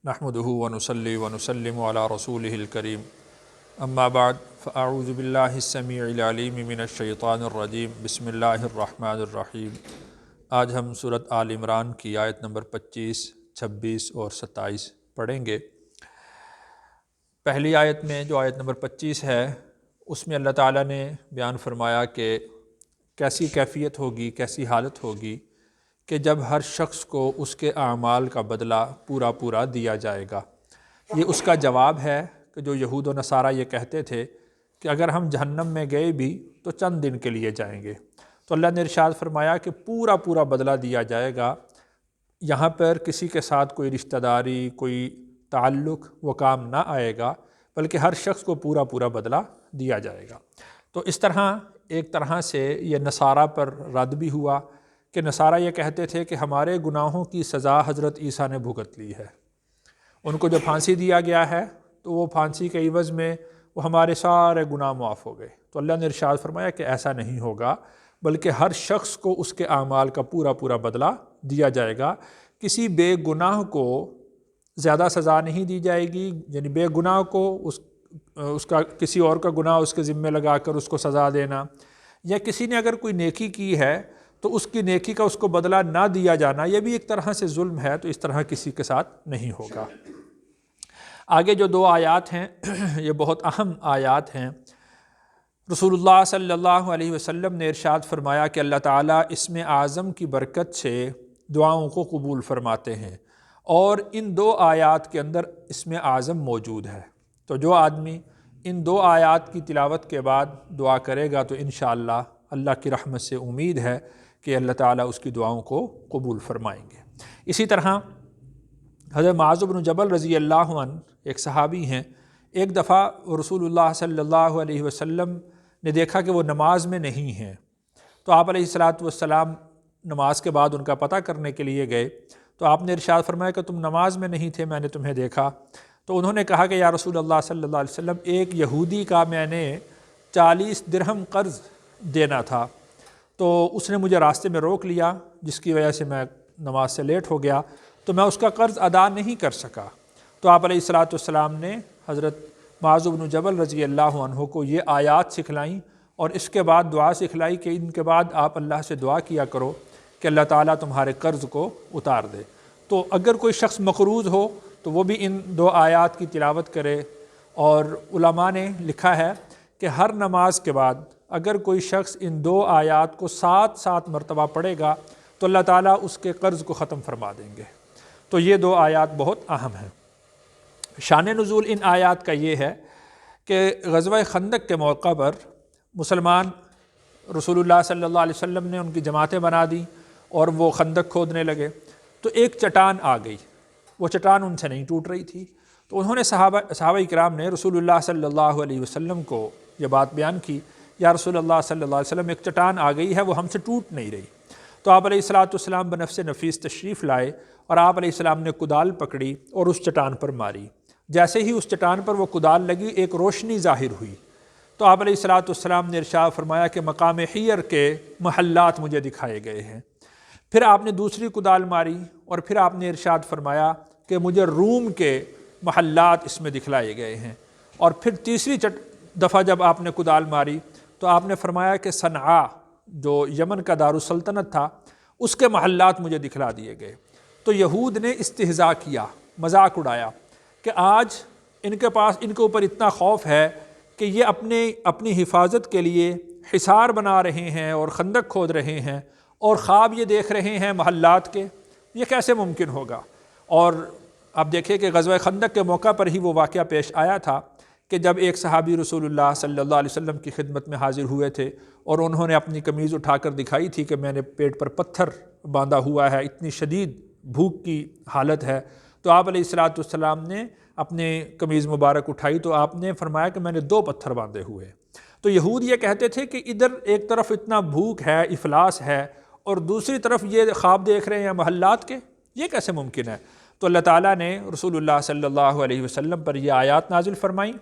نحمدہ ونصلی ونسلم علی رسولہ الکریم اما بعد فاعوذ باللہ السمیع العلیم من الشیطان الرجیم بسم اللہ الرحمن الرحیم۔ آج ہم سورۃ آل عمران کی آیت نمبر 25، 26 اور 27 پڑھیں گے۔ پہلی آیت میں جو آیت نمبر 25 ہے اس میں اللہ تعالیٰ نے بیان فرمایا کہ کیسی کیفیت ہوگی، کیسی حالت ہوگی کہ جب ہر شخص کو اس کے اعمال کا بدلہ پورا پورا دیا جائے گا۔ یہ اس کا جواب ہے کہ جو یہود و نصارہ یہ کہتے تھے کہ اگر ہم جہنم میں گئے بھی تو چند دن کے لیے جائیں گے، تو اللہ نے ارشاد فرمایا کہ پورا پورا بدلہ دیا جائے گا۔ یہاں پر کسی کے ساتھ کوئی رشتہ داری، کوئی تعلق وہ کام نہ آئے گا، بلکہ ہر شخص کو پورا پورا بدلہ دیا جائے گا۔ تو اس طرح ایک طرح سے یہ نصارہ پر رد بھی ہوا کہ نصارہ یہ کہتے تھے کہ ہمارے گناہوں کی سزا حضرت عیسیٰ نے بھگت لی ہے، ان کو جب پھانسی دیا گیا ہے تو وہ پھانسی کے عوض میں وہ ہمارے سارے گناہ معاف ہو گئے۔ تو اللہ نے ارشاد فرمایا کہ ایسا نہیں ہوگا، بلکہ ہر شخص کو اس کے اعمال کا پورا پورا بدلہ دیا جائے گا۔ کسی بے گناہ کو زیادہ سزا نہیں دی جائے گی، یعنی بے گناہ کو اس کا کسی اور کا گناہ اس کے ذمے لگا کر اس کو سزا دینا، یا کسی نے اگر کوئی نیکی کی ہے تو اس کی نیکی کا اس کو بدلہ نہ دیا جانا، یہ بھی ایک طرح سے ظلم ہے۔ تو اس طرح کسی کے ساتھ نہیں ہوگا۔ آگے جو دو آیات ہیں یہ بہت اہم آیات ہیں۔ رسول اللہ صلی اللہ علیہ وسلم نے ارشاد فرمایا کہ اللہ تعالیٰ اسم اعظم کی برکت سے دعاؤں کو قبول فرماتے ہیں، اور ان دو آیات کے اندر اسم اعظم موجود ہے۔ تو جو آدمی ان دو آیات کی تلاوت کے بعد دعا کرے گا تو انشاءاللہ اللہ کی رحمت سے امید ہے کہ اللہ تعالیٰ اس کی دعاؤں کو قبول فرمائیں گے۔ اسی طرح حضرت معاذ بن جبل رضی اللہ عنہ ایک صحابی ہیں، ایک دفعہ رسول اللہ صلی اللہ علیہ وسلم نے دیکھا کہ وہ نماز میں نہیں ہیں، تو آپ علیہ السلام نماز کے بعد ان کا پتہ کرنے کے لیے گئے، تو آپ نے ارشاد فرمایا کہ تم نماز میں نہیں تھے، میں نے تمہیں دیکھا۔ تو انہوں نے کہا کہ یا رسول اللہ صلی اللہ علیہ وسلم، ایک یہودی کا میں نے 40 درہم قرض دینا تھا، تو اس نے مجھے راستے میں روک لیا، جس کی وجہ سے میں نماز سے لیٹ ہو گیا، تو میں اس کا قرض ادا نہیں کر سکا۔ تو آپ علیہ السلام نے حضرت معاذ بن جبل رضی اللہ عنہ کو یہ آیات سکھلائیں، اور اس کے بعد دعا سکھلائی کہ ان کے بعد آپ اللہ سے دعا کیا کرو کہ اللہ تعالیٰ تمہارے قرض کو اتار دے۔ تو اگر کوئی شخص مقروض ہو تو وہ بھی ان دو آیات کی تلاوت کرے، اور علماء نے لکھا ہے کہ ہر نماز کے بعد اگر کوئی شخص ان دو آیات کو 7 مرتبہ پڑھے گا تو اللہ تعالیٰ اس کے قرض کو ختم فرما دیں گے۔ تو یہ دو آیات بہت اہم ہیں۔ شان نزول ان آیات کا یہ ہے کہ غزوہ خندق کے موقع پر مسلمان رسول اللہ صلی اللہ علیہ وسلم نے ان کی جماعتیں بنا دیں اور وہ خندق کھودنے لگے، تو ایک چٹان آ گئی، وہ چٹان ان سے نہیں ٹوٹ رہی تھی، تو انہوں نے صحابہ کرام نے رسول اللہ صلی اللہ علیہ وسلم کو یہ بات بیان کی، یا رسول اللہ صلی اللہ علیہ وسلم ایک چٹان آ گئی ہے، وہ ہم سے ٹوٹ نہیں رہی۔ تو آپ علیہ السلام بنفس نفیس تشریف لائے، اور آپ علیہ السلام نے کدال پکڑی اور اس چٹان پر ماری۔ جیسے ہی اس چٹان پر وہ کدال لگی ایک روشنی ظاہر ہوئی، تو آپ علیہ السلام نے ارشاد فرمایا کہ مقام حیر کے محلات مجھے دکھائے گئے ہیں۔ پھر آپ نے دوسری کدال ماری، اور پھر آپ نے ارشاد فرمایا کہ مجھے روم کے محلات اس میں دکھلائے گئے ہیں۔ اور پھر تیسری دفعہ جب آپ نے کدال ماری تو آپ نے فرمایا کہ صنعاء جو یمن کا دارالسلطنت تھا اس کے محلات مجھے دکھلا دیے گئے۔ تو یہود نے استہزاء کیا، مذاق اڑایا کہ آج ان کے اوپر اتنا خوف ہے کہ یہ اپنی حفاظت کے لیے حصار بنا رہے ہیں اور خندق کھود رہے ہیں، اور خواب یہ دیکھ رہے ہیں محلات کے، یہ کیسے ممکن ہوگا؟ اور آپ دیکھیں کہ غزوہ خندق کے موقع پر ہی وہ واقعہ پیش آیا تھا کہ جب ایک صحابی رسول اللہ صلی اللہ علیہ وسلم کی خدمت میں حاضر ہوئے تھے، اور انہوں نے اپنی قمیض اٹھا کر دکھائی تھی کہ میں نے پیٹ پر پتھر باندھا ہوا ہے، اتنی شدید بھوک کی حالت ہے۔ تو آپ علیہ السلام نے اپنے قمیض مبارک اٹھائی تو آپ نے فرمایا کہ میں نے 2 پتھر باندھے ہوئے۔ تو یہود یہ کہتے تھے کہ ادھر ایک طرف اتنا بھوک ہے، افلاس ہے، اور دوسری طرف یہ خواب دیکھ رہے ہیں محلات کے، یہ کیسے ممکن ہے؟ تو اللہ تعالیٰ نے رسول اللہ صلی اللہ علیہ وسلم پر یہ آیات نازل فرمائیں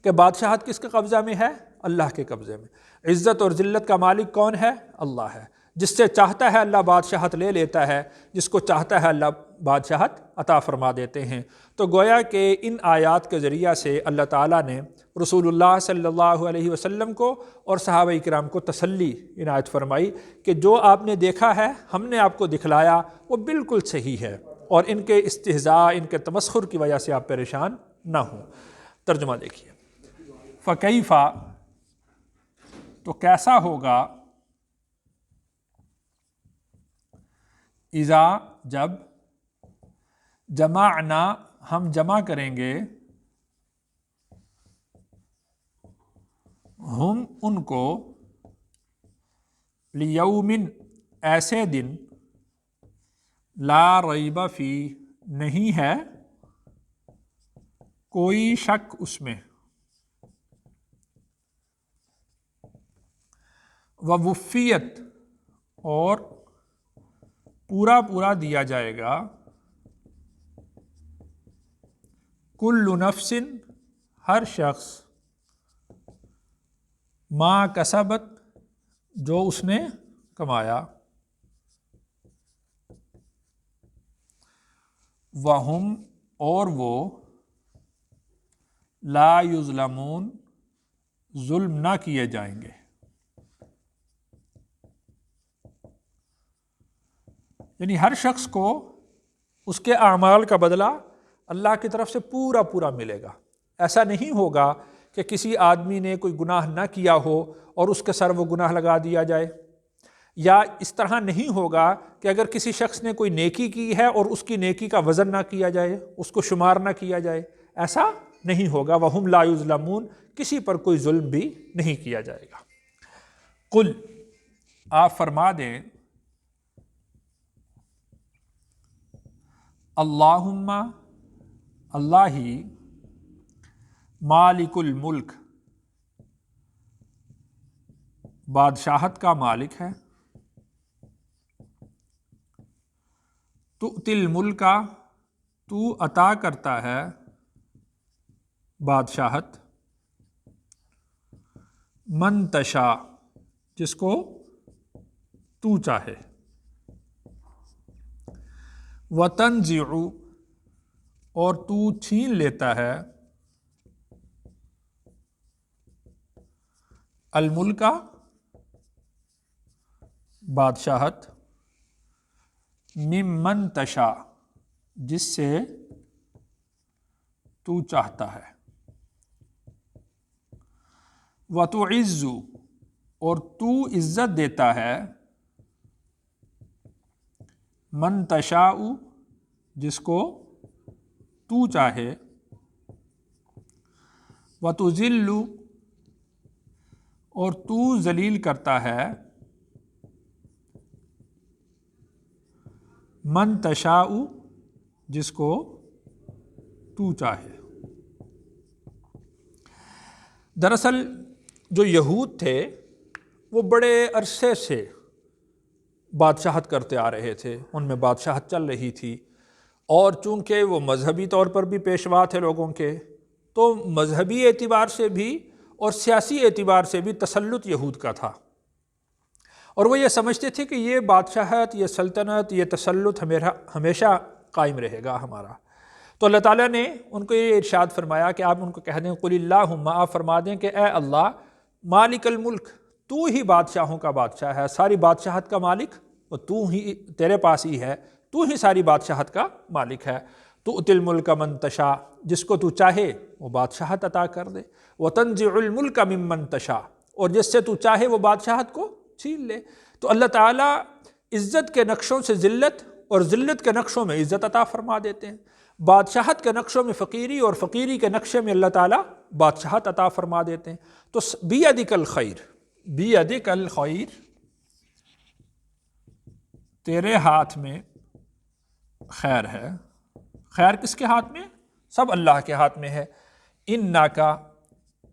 کہ بادشاہت کس کے قبضہ میں ہے؟ اللہ کے قبضے میں۔ عزت اور ذلت کا مالک کون ہے؟ اللہ ہے۔ جس سے چاہتا ہے اللہ بادشاہت لے لیتا ہے، جس کو چاہتا ہے اللہ بادشاہت عطا فرما دیتے ہیں۔ تو گویا کہ ان آیات کے ذریعہ سے اللہ تعالیٰ نے رسول اللہ صلی اللہ علیہ وسلم کو اور صحابہ کرام کو تسلی عنایت فرمائی کہ جو آپ نے دیکھا ہے، ہم نے آپ کو دکھلایا، وہ بالکل صحیح ہے، اور ان کے استہزاء، ان کے تمسخر کی وجہ سے آپ پریشان نہ ہوں۔ ترجمہ دیکھیے، فکیفا، تو کیسا ہوگا، اذا، جب، جمعنا، ہم جمع کریں گے، ہم، ان کو، لیومن، ایسے دن، لا ریب فی، نہیں ہے کوئی شک اس میں، ووفیت، اور پورا پورا دیا جائے گا، کل نفس، ہر شخص، ما کسبت، جو اس نے کمایا، وہم، اور وہ، لا یظلمون، ظلم نہ کیے جائیں گے۔ یعنی ہر شخص کو اس کے اعمال کا بدلہ اللہ کی طرف سے پورا پورا ملے گا۔ ایسا نہیں ہوگا کہ کسی آدمی نے کوئی گناہ نہ کیا ہو اور اس کے سر وہ گناہ لگا دیا جائے، یا اس طرح نہیں ہوگا کہ اگر کسی شخص نے کوئی نیکی کی ہے اور اس کی نیکی کا وزن نہ کیا جائے، اس کو شمار نہ کیا جائے، ایسا نہیں ہوگا۔ وَهُمْ لَا يُظْلَمُونَ، کسی پر کوئی ظلم بھی نہیں کیا جائے گا۔ قل، آپ فرما دیں، اللہم، اللہ ہی، مالک الملک، بادشاہت کا مالک ہے، تؤتی الملک، تو عطا کرتا ہے بادشاہت، من تشاء، جس کو تو چاہے، وتنزع، اور تو چھین لیتا ہے، الملک، بادشاہت، ممن تشاء، جس سے تو چاہتا ہے، وتعز، اور تو عزت دیتا ہے، من تشاء، جس کو تو چاہے، وتذل، اور تو ذلیل کرتا ہے، من تشاء، جس کو تو چاہے۔ دراصل جو یہود تھے وہ بڑے عرصے سے بادشاہت کرتے آ رہے تھے، ان میں بادشاہت چل رہی تھی، اور چونکہ وہ مذہبی طور پر بھی پیشوا تھے لوگوں کے، تو مذہبی اعتبار سے بھی اور سیاسی اعتبار سے بھی تسلط یہود کا تھا، اور وہ یہ سمجھتے تھے کہ یہ بادشاہت، یہ سلطنت، یہ تسلط ہمیشہ قائم رہے گا ہمارا۔ تو اللہ تعالیٰ نے ان کو یہ ارشاد فرمایا کہ آپ ان کو کہہ دیں، قل اللہم، آپ فرما دیں کہ اے اللہ، مالک الملک، تو ہی بادشاہوں کا بادشاہ ہے، ساری بادشاہت کا مالک وہ تو ہی، تیرے پاس ہی ہے، تو ہی ساری بادشاہت کا مالک ہے۔ تؤتی الملک من تشاء، جس کو تو چاہے وہ بادشاہت عطا کر دے، وتنزع الملک ممن تشاء، اور جس سے تو چاہے وہ بادشاہت کو چھین لے۔ تو اللہ تعالیٰ عزت کے نقشوں سے ذلت اور ذلت کے نقشوں میں عزت عطا فرما دیتے ہیں، بادشاہت کے نقشوں میں فقیری اور فقیری کے نقشے میں اللہ تعالیٰ بادشاہت عطا فرما دیتے ہیں۔ تو بیدک الخیر، بیدک الخیر، تیرے ہاتھ میں خیر ہے۔ خیر کس کے ہاتھ میں؟ سب اللہ کے ہاتھ میں ہے۔ انکا،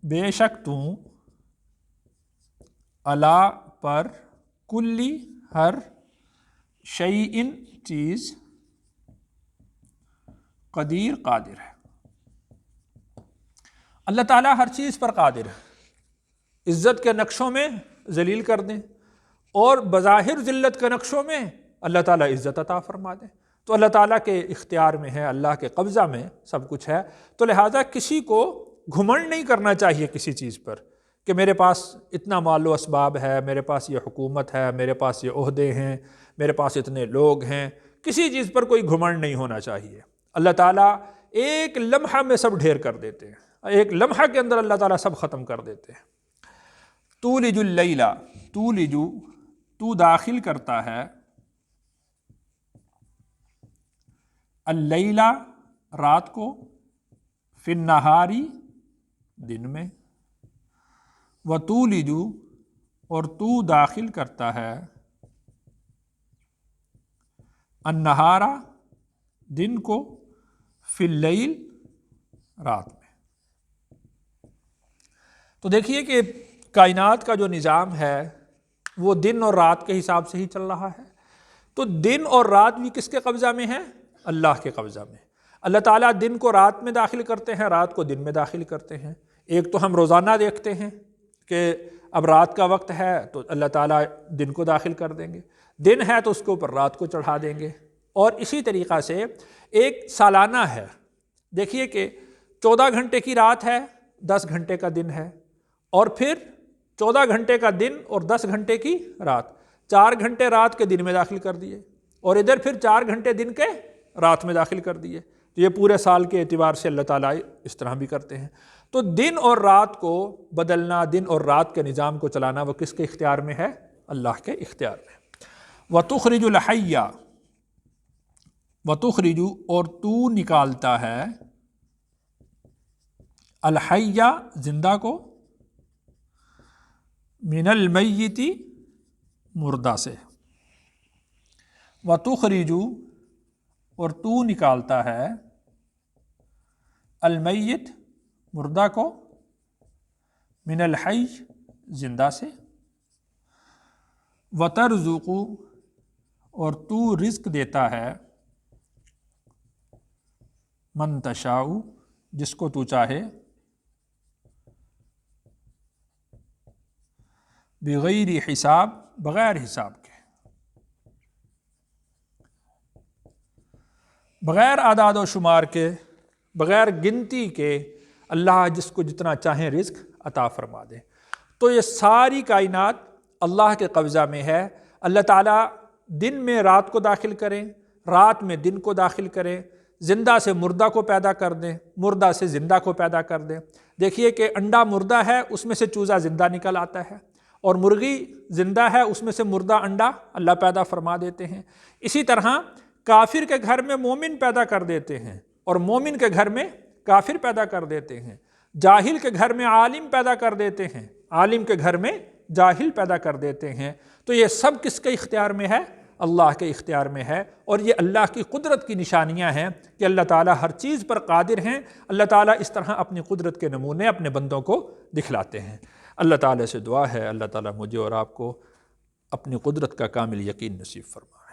بے شک تو، علی، پر، کلی، ہر، شیئن، چیز، قدیر، قادر ہے۔ اللہ تعالیٰ ہر چیز پر قادر ہے، عزت کے نقشوں میں ذلیل کر دیں اور بظاہر ذلت کے نقشوں میں اللہ تعالیٰ عزت عطا فرما دیں۔ تو اللہ تعالیٰ کے اختیار میں ہے، اللہ کے قبضہ میں سب کچھ ہے، تو لہٰذا کسی کو گھمنڈ نہیں کرنا چاہیے کسی چیز پر کہ میرے پاس اتنا مال و اسباب ہے، میرے پاس یہ حکومت ہے، میرے پاس یہ عہدے ہیں، میرے پاس اتنے لوگ ہیں، کسی چیز پر کوئی گھمنڈ نہیں ہونا چاہیے۔ اللہ تعالیٰ ایک لمحہ میں سب ڈھیر کر دیتے ہیں، ایک لمحہ کے اندر اللہ تعالیٰ سب ختم کر دیتے ہیں۔ تولج اللیل، تولج تو داخل کرتا ہے، اللیل رات کو، فی النہاری دن میں، وتولج اور تو داخل کرتا ہے، النہار دن کو، فی اللیل رات میں۔ تو دیکھیے کہ کائنات کا جو نظام ہے وہ دن اور رات کے حساب سے ہی چل رہا ہے۔ تو دن اور رات بھی کس کے قبضہ میں ہے؟ اللہ کے قبضہ میں۔ اللہ تعالیٰ دن کو رات میں داخل کرتے ہیں، رات کو دن میں داخل کرتے ہیں۔ ایک تو ہم روزانہ دیکھتے ہیں کہ اب رات کا وقت ہے تو اللہ تعالیٰ دن کو داخل کر دیں گے، دن ہے تو اس کے اوپر رات کو چڑھا دیں گے، اور اسی طریقہ سے ایک سالانہ ہے۔ دیکھیے کہ 14 گھنٹے کی رات ہے، 10 گھنٹے کا دن ہے، اور پھر 14 گھنٹے کا دن اور 10 گھنٹے کی رات، 4 گھنٹے رات کے دن میں داخل کر دیے، اور ادھر پھر 4 گھنٹے دن کے رات میں داخل کر دیے۔ تو یہ پورے سال کے اعتبار سے اللہ تعالیٰ اس طرح بھی کرتے ہیں۔ تو دن اور رات کو بدلنا، دن اور رات کے نظام کو چلانا، وہ کس کے اختیار میں ہے؟ اللہ کے اختیار میں۔ وَتُخْرِجُ الْحَيَّ، وَتُخْرِجُ اور تو نکالتا ہے، الحیّ زندہ کو، من المیت مردہ سے، وَتُخْرِجُ اور تو نکالتا ہے، المیت مردہ کو، من الحی زندہ سے، وَتَرْزُقُ اور تو رزق دیتا ہے، من تشاء جس کو تو چاہے، بغیر حساب بغیر حساب کے، بغیر اعداد و شمار کے، بغیر گنتی کے اللہ جس کو جتنا چاہیں رزق عطا فرما دے۔ تو یہ ساری کائنات اللہ کے قبضہ میں ہے۔ اللہ تعالیٰ دن میں رات کو داخل کریں، رات میں دن کو داخل کریں، زندہ سے مردہ کو پیدا کر دیں، مردہ سے زندہ کو پیدا کر دیں۔ دیکھیے کہ انڈا مردہ ہے، اس میں سے چوزا زندہ نکل آتا ہے، اور مرغی زندہ ہے، اس میں سے مردہ انڈا اللہ پیدا فرما دیتے ہیں۔ اسی طرح کافر کے گھر میں مومن پیدا کر دیتے ہیں، اور مومن کے گھر میں کافر پیدا کر دیتے ہیں، جاہل کے گھر میں عالم پیدا کر دیتے ہیں، عالم کے گھر میں جاہل پیدا کر دیتے ہیں۔ تو یہ سب کس کے اختیار میں ہے؟ اللہ کے اختیار میں ہے، اور یہ اللہ کی قدرت کی نشانیاں ہیں کہ اللہ تعالیٰ ہر چیز پر قادر ہیں۔ اللہ تعالیٰ اس طرح اپنی قدرت کے نمونے اپنے بندوں کو دکھلاتے ہیں۔ اللہ تعالیٰ سے دعا ہے اللہ تعالیٰ مجھے اور آپ کو اپنی قدرت کا کامل یقین نصیب فرمائے۔